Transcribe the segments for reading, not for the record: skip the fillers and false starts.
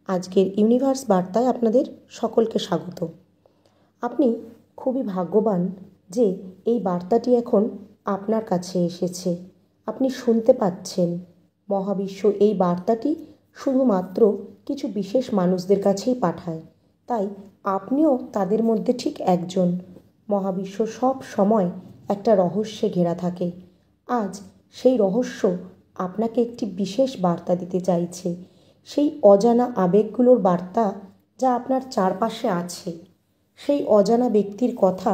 আজকের ইউনিভার্স বার্তায় আপনাদের সকলকে স্বাগত। আপনি খুবই ভাগ্যবান যে এই বার্তাটি এখন আপনার কাছে এসেছে, আপনি শুনতে পাচ্ছেন। মহাবিশ্ব এই বার্তাটি শুধুমাত্র কিছু বিশেষ মানুষদের কাছেই পাঠায়, তাই আপনিও তাদের মধ্যে ঠিক একজন। মহাবিশ্ব সব সময় একটা রহস্যে ঘেরা থাকে। আজ সেই রহস্য আপনাকে একটি বিশেষ বার্তা দিতে চাইছে, সেই অজানা আবেগগুলোর বার্তা যা আপনার চারপাশে আছে, সেই অজানা ব্যক্তির কথা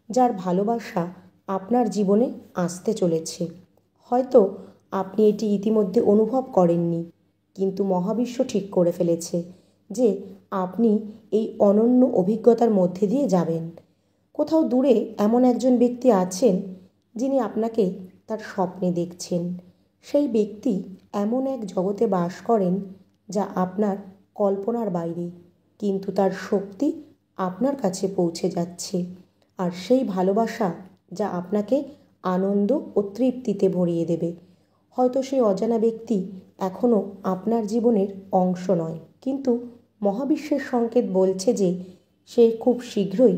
যার ভালোবাসা আপনার জীবনে আসতে চলেছে। হয়তো আপনি এটি ইতিমধ্যে অনুভব করেননি, কিন্তু মহাবিশ্ব ঠিক করে ফেলেছে যে আপনি এই অনন্য অভিজ্ঞতার মধ্যে দিয়ে যাবেন। কোথাও দূরে এমন একজন ব্যক্তি আছেন যিনি আপনাকে তার স্বপ্নে দেখছেন। সেই ব্যক্তি এমন এক জগতে বাস করেন যা আপনার কল্পনার বাইরে, কিন্তু তার শক্তি আপনার কাছে পৌঁছে যাচ্ছে। আর সেই ভালোবাসা যা আপনাকে আনন্দ ও তৃপ্তিতে ভরিয়ে দেবে। হয়তো সেই অজানা ব্যক্তি এখনও আপনার জীবনের অংশ নয়, কিন্তু মহাবিশ্বের সংকেত বলছে যে সে খুব শীঘ্রই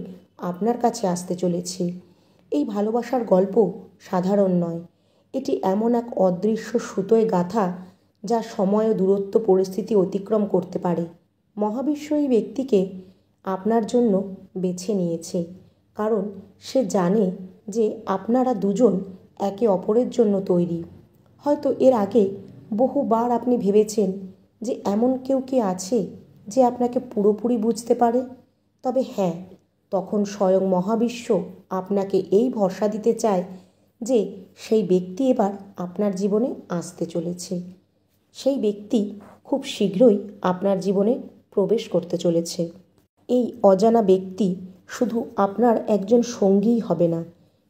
আপনার কাছে আসতে চলেছে। এই ভালোবাসার গল্প সাধারণ নয়, এটি এমন এক অদৃশ্য সুতোয় গাঁথা যা সময় ও দূরত্ব পরিস্থিতি অতিক্রম করতে পারে। মহাবিশ্ব এই ব্যক্তিকে আপনার জন্য বেছে নিয়েছে, কারণ সে জানে যে আপনারা দুজন একে অপরের জন্য তৈরি। হয়তো এর আগে বহুবার আপনি ভেবেছেন যে এমন কেউ কি আছে যে আপনাকে পুরোপুরি বুঝতে পারে। তবে হ্যাঁ, তখন স্বয়ং মহাবিশ্ব আপনাকে এই ভরসা দিতে চায় যে সেই ব্যক্তি এবার আপনার জীবনে আসতে চলেছে। সেই ব্যক্তি খুব শীঘ্রই আপনার জীবনে প্রবেশ করতে চলেছে। এই অজানা ব্যক্তি শুধু আপনার একজন সঙ্গীই হবে না,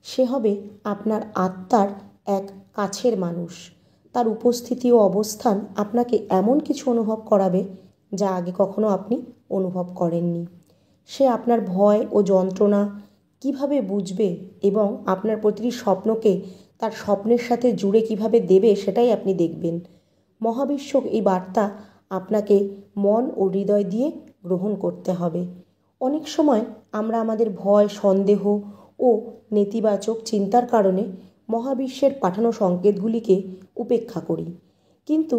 সে হবে আপনার আত্মার এক কাছের মানুষ। তার উপস্থিতি ও অবস্থান আপনাকে এমন কিছু অনুভব করাবে যা আগে কখনো আপনি অনুভব করেননি। সে আপনার ভয় ও যন্ত্রণা কিভাবে বুঝবে এবং আপনার প্রতিটি স্বপ্নকে তার স্বপ্নের সাথে জুড়ে কিভাবে দেবে সেটাই আপনি দেখবেন। মহাবিশ্ব এই বার্তা আপনাকে মন ও হৃদয় দিয়ে গ্রহণ করতে হবে। অনেক সময় আমরা আমাদের ভয়, সন্দেহ ও নেতিবাচক চিন্তার কারণে মহাবিশ্বের পাঠানো সংকেতগুলিকে উপেক্ষা করি, কিন্তু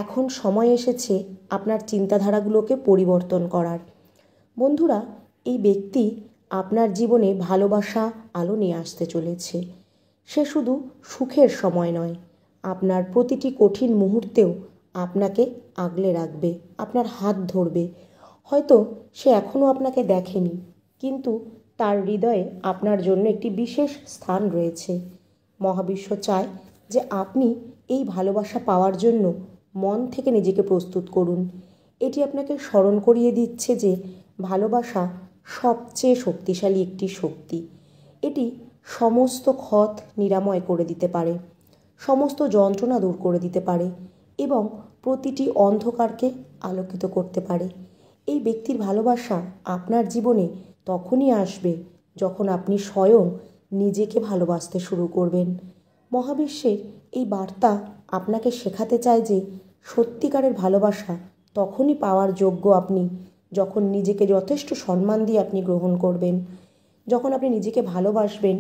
এখন সময় এসেছে আপনার চিন্তাধারাগুলোকে পরিবর্তন করার। বন্ধুরা, এই ব্যক্তি আপনার জীবনে ভালোবাসা আলো নিয়ে আসতে চলেছে। সে শুধু সুখের সময় নয়, আপনার প্রতিটি কঠিন মুহূর্তেও আপনাকে আগলে রাখবে, আপনার হাত ধরবে। হয়তো সে এখনও আপনাকে দেখেনি, কিন্তু তার হৃদয়ে আপনার জন্য একটি বিশেষ স্থান রয়েছে। মহাবিশ্ব চায় যে আপনি এই ভালোবাসা পাওয়ার জন্য মন থেকে নিজেকে প্রস্তুত করুন। এটি আপনাকে স্মরণ করিয়ে দিচ্ছে যে ভালোবাসা সবচেয়ে শক্তিশালী একটি শক্তি। এটি সমস্ত ক্ষত নিরাময় করে দিতে পারে, সমস্ত যন্ত্রণা দূর করে দিতে পারে এবং প্রতিটি অন্ধকারকে আলোকিত করতে পারে। এই ব্যক্তির ভালোবাসা আপনার জীবনে তখনই আসবে যখন আপনি স্বয়ং নিজেকে ভালোবাসতে শুরু করবেন। মহাবিশ্বের এই বার্তা আপনাকে শেখাতে চায় যে সত্যিকারের ভালোবাসা তখনই পাওয়ার যোগ্য আপনি যখন নিজেকে যথেষ্ট সম্মান দিয়ে আপনি গ্রহণ করবেন। যখন আপনি নিজেকে ভালোবাসবেন,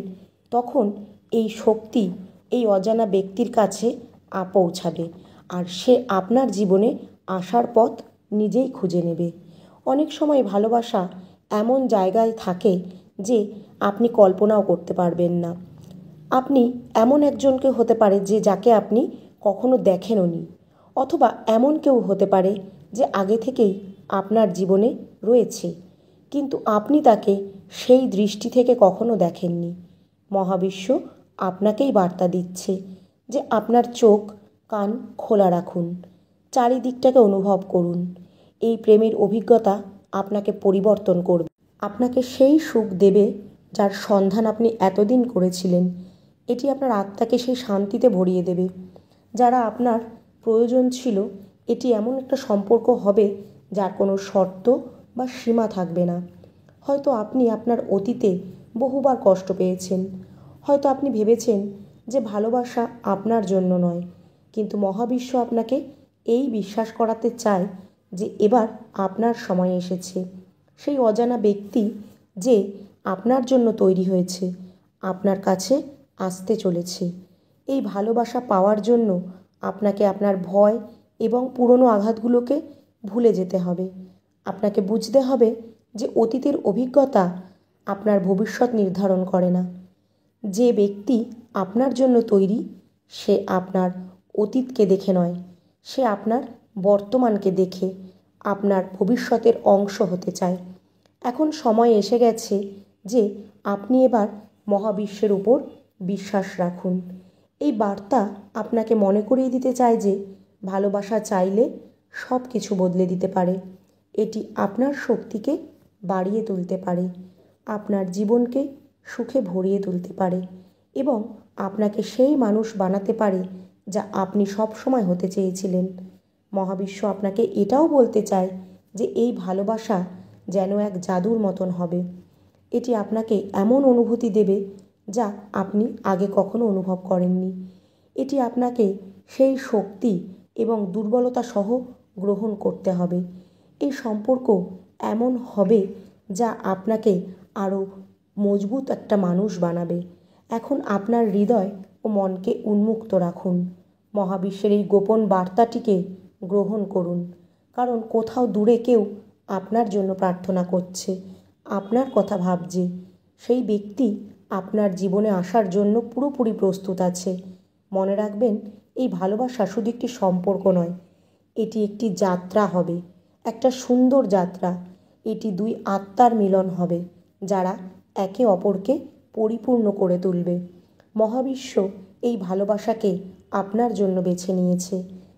তখন এই শক্তি এই অজানা ব্যক্তির কাছে পৌঁছাবে, আর সে আপনার জীবনে আসার পথ নিজেই খুঁজে নেবে। অনেক সময় ভালোবাসা এমন জায়গায় থাকে যে আপনি কল্পনাও করতে পারবেন না। আপনি এমন একজনকে হতে পারে যে যাকে আপনি কখনো দেখেনওনি, অথবা এমন কেউ হতে পারে যে আগে থেকেই আপনার জীবনে রয়েছে, কিন্তু আপনি তাকে সেই দৃষ্টি থেকে কখনো দেখেননি। মহাবিশ্ব আপনাকেই বার্তা দিচ্ছে যে আপনার চোখ কান খোলা রাখুন, চারিদিকটাকে অনুভব করুন। এই প্রেমের অভিজ্ঞতা আপনাকে পরিবর্তন করবে, আপনাকে সেই সুখ দেবে যার সন্ধান আপনি এতদিন করেছিলেন। এটি আপনার আত্মাকে সেই শান্তিতে ভরিয়ে দেবে যারা আপনার প্রয়োজন ছিল। এটি এমন একটা সম্পর্ক হবে যার কোনো শর্ত বা সীমা থাকবে না। হয়তো আপনি আপনার অতীতে বহুবার কষ্ট পেয়েছেন, হয়তো আপনি ভেবেছেন যে ভালোবাসা আপনার জন্য নয়, কিন্তু মহাবিশ্ব আপনাকে এই বিশ্বাস করাতে চায় যে এবার আপনার সময় এসেছে। সেই অজানা ব্যক্তি যে আপনার জন্য তৈরি হয়েছে আপনার কাছে আসতে চলেছে। এই ভালোবাসা পাওয়ার জন্য আপনাকে আপনার ভয় এবং পুরনো আঘাতগুলোকে ভুলে যেতে হবে। আপনাকে বুঝতে হবে যে অতীতের অভিজ্ঞতা আপনার ভবিষ্যৎ নির্ধারণ করে না। যে ব্যক্তি আপনার জন্য তৈরি সে আপনার অতীতকে দেখে নয়, সে আপনার বর্তমানকে দেখে আপনার ভবিষ্যতের অংশ হতে চায়। এখন সময় এসে গেছে যে আপনি এবার মহাবিশ্বের উপর বিশ্বাস রাখুন। এই বার্তা আপনাকে মনে করিয়ে দিতে চায় যে ভালোবাসা চাইলে সব কিছু বদলে দিতে পারে। এটি আপনার শক্তিকে বাড়িয়ে তুলতে পারে, আপনার জীবনকে সুখে ভরিয়ে তুলতে পারে এবং আপনাকে সেই মানুষ বানাতে পারে যা আপনি সবসময় হতে চেয়েছিলেন। মহাবিশ্ব আপনাকে এটাও বলতে চায় যে এই ভালোবাসা যেন এক জাদুর মতন হবে। এটি আপনাকে এমন অনুভূতি দেবে যা আপনি আগে কখনো অনুভব করেননি। এটি আপনাকে সেই শক্তি এবং দুর্বলতা সহ গ্রহণ করতে হবে। এই সম্পর্ক এমন হবে যা আপনাকে আরও মজবুত একটা মানুষ বানাবে। এখন আপনার হৃদয় ও মনকে উন্মুক্ত রাখুন। মহাবিশ্বের এই গোপন বার্তাটিকে গ্রহণ করুন, কারণ কোথাও দূরে কেউ আপনার জন্য প্রার্থনা করছে, আপনার কথা ভাবছে। সেই ব্যক্তি আপনার জীবনে আসার জন্য পুরোপুরি প্রস্তুত আছে। মনে রাখবেন, এই ভালোবাসা শুধু একটি সম্পর্ক নয়, এটি একটি যাত্রা হবে, একটা সুন্দর যাত্রা। এটি দুই আত্মার মিলন হবে যারা একে অপরকে পরিপূর্ণ করে তুলবে। মহাবিশ্ব এই ভালোবাসাকে আপনার জন্য বেছে নিয়েছে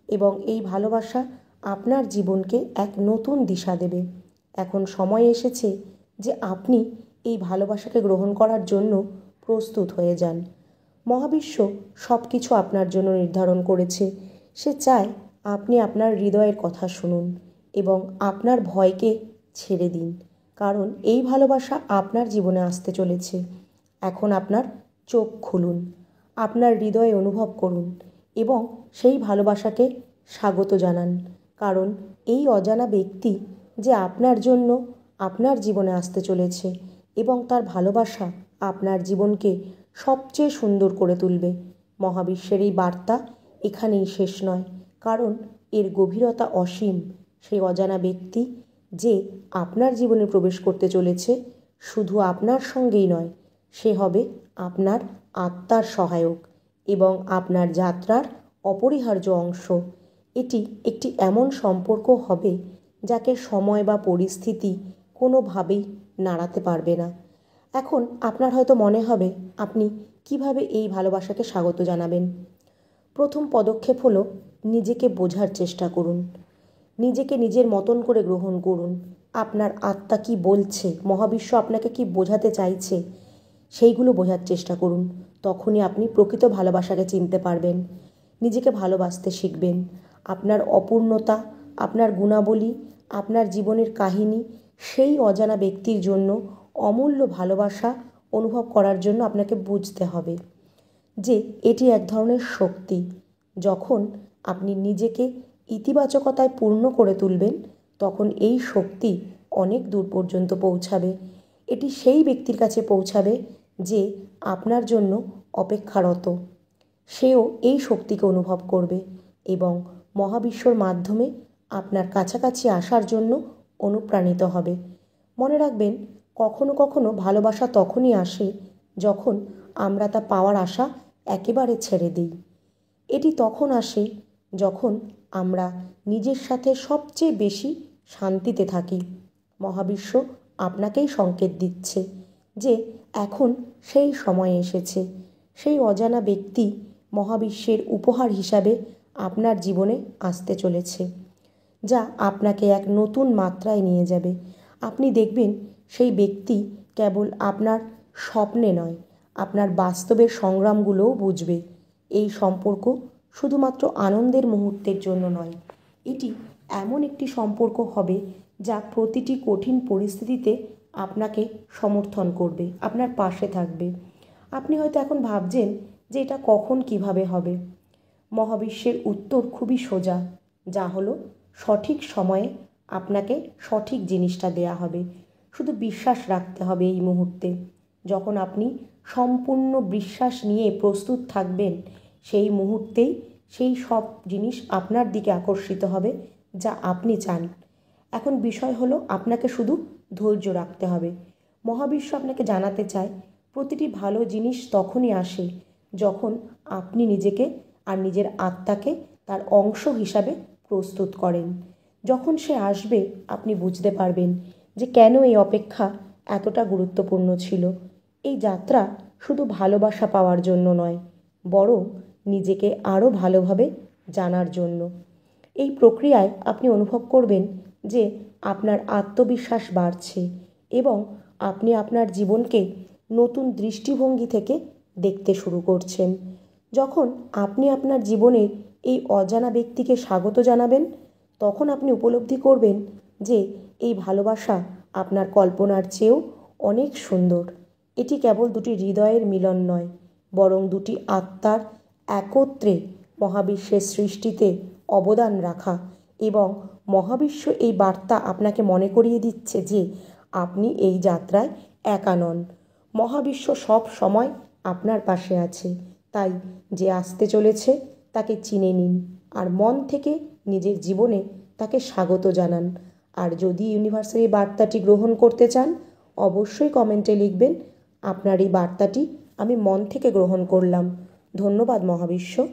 এবং এই ভালোবাসা আপনার জীবনকে এক নতুন দিশা দেবে। এখন সময় এসেছে যে আপনি এই ভালোবাসাকে গ্রহণ করার জন্য প্রস্তুত হয়ে যান। মহাবিশ্ব সব কিছু আপনার জন্য নির্ধারণ করেছে। সে চায় আপনি আপনার হৃদয়ের কথা শুনুন এবং আপনার ভয়কে ছেড়ে দিন, কারণ এই ভালোবাসা আপনার জীবনে আসতে চলেছে। এখন আপনার চোখ খুলুন, আপনার হৃদয়ে অনুভব করুন এবং সেই ভালোবাসাকে স্বাগত জানান, কারণ এই অজানা ব্যক্তি যে আপনার জন্য আপনার জীবনে আসতে চলেছে এবং তার ভালোবাসা আপনার জীবনকে সবচেয়ে সুন্দর করে তুলবে। মহাবিশ্বের এই বার্তা এখানেই শেষ নয়, কারণ এর গভীরতা অসীম। সেই অজানা ব্যক্তি যে আপনার জীবনে প্রবেশ করতে চলেছে শুধু আপনার সঙ্গেই নয়, সে হবে আপনার আত্মার সহায়ক এবং আপনার যাত্রার অপরিহার্য অংশ। এটি একটি এমন সম্পর্ক হবে যাকে সময় বা পরিস্থিতি কোনোভাবেই নাড়াতে পারবে না। এখন আপনার হয়তো মনে হবে আপনি কিভাবে এই ভালোবাসাকে স্বাগত জানাবেন। প্রথম পদক্ষেপ হলো নিজেকে বোঝার চেষ্টা করুন। নিজেকে নিজের মতন করে গ্রহণ করুন। আপনার আত্মা কি বলছে, মহাবিশ্ব আপনাকে কি বোঝাতে চাইছে, সেইগুলো বোঝার চেষ্টা করুন। তখনই আপনি প্রকৃত ভালোবাসাকে চিনতে পারবেন। নিজেকে ভালোবাসতে শিখবেন। আপনার অপূর্ণতা, আপনার গুণাবলী, আপনার জীবনের কাহিনী সেই অজানা ব্যক্তির জন্য অমূল্য ভালোবাসা অনুভব করার জন্য আপনাকে বুঝতে হবে যে এটি এক ধরনের শক্তি। যখন আপনি নিজেকে ইতিবাচকতায় পূর্ণ করে তুলবেন, তখন এই শক্তি অনেক দূর পর্যন্ত পৌঁছাবে। এটি সেই ব্যক্তির কাছে পৌঁছাবে যে আপনার জন্য অপেক্ষারত। সেও এই শক্তিকে অনুভব করবে এবং মহাবিশ্বর মাধ্যমে আপনার কাছাকাছি আসার জন্য অনুপ্রাণিত হবে। মনে রাখবেন, কখনো কখনো ভালোবাসা তখনই আসে যখন আমরা তা পাওয়ার আশা একেবারে ছেড়ে দিই। এটি তখন আসে যখন আমরা নিজের সাথে সবচেয়ে বেশি শান্তিতে থাকি। মহাবিশ্ব আপনাকেই সংকেত দিচ্ছে যে এখন সেই সময় এসেছে। সেই অজানা ব্যক্তি মহাবিশ্বের উপহার হিসাবে আপনার জীবনে আসতে চলেছে, যা আপনাকে এক নতুন মাত্রায় নিয়ে যাবে। আপনি দেখবেন সেই ব্যক্তি কেবল আপনার স্বপ্নে নয়, আপনার বাস্তবের সংগ্রামগুলোও বুঝবে। এই সম্পর্ক শুধুমাত্র আনন্দের মুহূর্তের জন্য নয়, এটি এমন একটি সম্পর্ক হবে যা প্রতিটি কঠিন পরিস্থিতিতে আপনাকে সমর্থন করবে, আপনার পাশে থাকবে। আপনি হয়তো এখন ভাবছেন যে এটা কখন কিভাবে হবে। মহাবিশ্বের উত্তর খুবই সোজা, যা হলো সঠিক সময়ে আপনাকে সঠিক জিনিসটা দেয়া হবে। শুধু বিশ্বাস রাখতে হবে এই মুহূর্তে। যখন আপনি সম্পূর্ণ বিশ্বাস নিয়ে প্রস্তুত থাকবেন, সেই মুহূর্তেই সেই সব জিনিস আপনার দিকে আকর্ষিত হবে যা আপনি চান। এখন বিষয় হলো আপনাকে শুধু ধৈর্য রাখতে হবে। মহাবিশ্ব আপনাকে জানাতে চায় প্রতিটি ভালো জিনিস তখনই আসে যখন আপনি নিজেকে আর নিজের আত্মাকে তার অংশ হিসাবে প্রস্তুত করেন। যখন সে আসবে আপনি বুঝতে পারবেন যে কেন এই অপেক্ষা এতটা গুরুত্বপূর্ণ ছিল। এই যাত্রা শুধু ভালোবাসা পাওয়ার জন্য নয়, বরং নিজেকে আরও ভালোভাবে জানার জন্য। এই প্রক্রিয়ায় আপনি অনুভব করবেন যে আপনার আত্মবিশ্বাস বাড়ছে এবং আপনি আপনার জীবনকে নতুন দৃষ্টিভঙ্গি থেকে দেখতে শুরু করছেন। যখন আপনি আপনার জীবনের এই অজানা ব্যক্তিকে স্বাগত জানাবেন, তখন আপনি উপলব্ধি করবেন যে এই ভালোবাসা আপনার কল্পনার চেয়েও অনেক সুন্দর। এটি কেবল দুটি হৃদয়ের মিলন নয়, বরং দুটি আত্মার একত্রে মহাবিশ্বের সৃষ্টিতে অবদান রাখা। এবং মহাবিশ্ব এই বার্তা আপনাকে মনে করিয়ে দিচ্ছে যে আপনি এই যাত্রায় একা নন। মহাবিশ্ব সব সময় আপনার পাশে আছে। তাই যে আসতে চলেছে তাকে চিনে নিন আর মন থেকে নিজের জীবনে তাকে স্বাগত জানান। আর যদি ইউনিভার্সের এই বার্তাটি গ্রহণ করতে চান, অবশ্যই কমেন্টে লিখবেন, আপনার এই বার্তাটি আমি মন থেকে গ্রহণ করলাম। ধন্যবাদ মহাবিশ্ব।